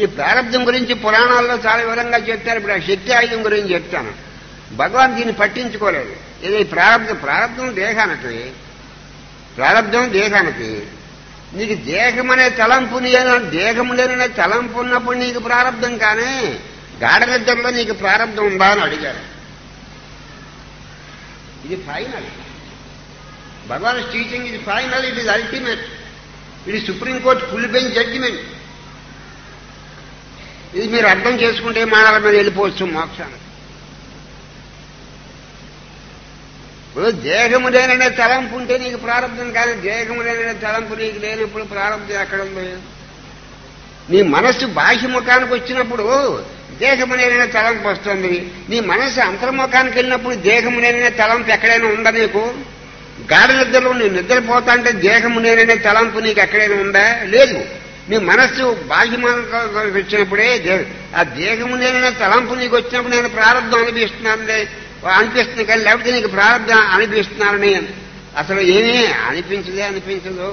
ఈ ప్రారంభం గురించి పురాణాల్లో చాలా వివరంగా చెప్తారు. ఇప్పుడు ఆ శక్తి ఆయుధం గురించి చెప్తాను. భగవాన్ దీన్ని పట్టించుకోలేదు. ఇది ప్రారంభం దేహానికి నీకు దేహం అనే తలంపు దేహం లేననే తలంపు ఉన్నప్పుడు నీకు ప్రారంభం, కానీ గాఢ నిద్రలో నీకు ప్రారంభం ఉందా అని అడిగారు. ఇది ఫైనల్. భగవాన్ టీచింగ్ ఇది ఫైనల్, ఇట్ ఈజ్ అల్టిమేట్, ఇది సుప్రీంకోర్టు ఫుల్ బెంచ్ జడ్జిమెంట్. ఇది మీరు అర్థం చేసుకుంటే మానవుల మీద వెళ్ళిపోవచ్చు మోక్షానికి. ఇప్పుడు దేహము లేననే తలంపు ఉంటే నీకు ప్రారంభం, కానీ దేహము లేననే తలంపు నీకు లేనప్పుడు ప్రారంభం ఎక్కడ ఉంది? నీ మనస్సు బాహ్యముఖానికి వచ్చినప్పుడు దేహము లేననే తలంపు వస్తుంది. నీ మనస్సు అంతర్ముఖానికి వెళ్ళినప్పుడు దేహము లేననే తలంపు ఎక్కడైనా ఉందా నీకు? గాఢ నిద్రలో నీ నిద్రపోతా అంటే దేహము లేననే తలంపు నీకు ఎక్కడైనా ఉందా? లేదు. నీ మనస్సు బాహ్యముఖానికి వచ్చినప్పుడే ఆ దేహము లేననే తలంపు నీకు వచ్చినప్పుడు నేను ప్రారంభం అనిపిస్తుంది, కానీ లేకపోతే నీకు ప్రారంభం అనిపిస్తున్నానని అసలు ఏమీ అనిపించదు.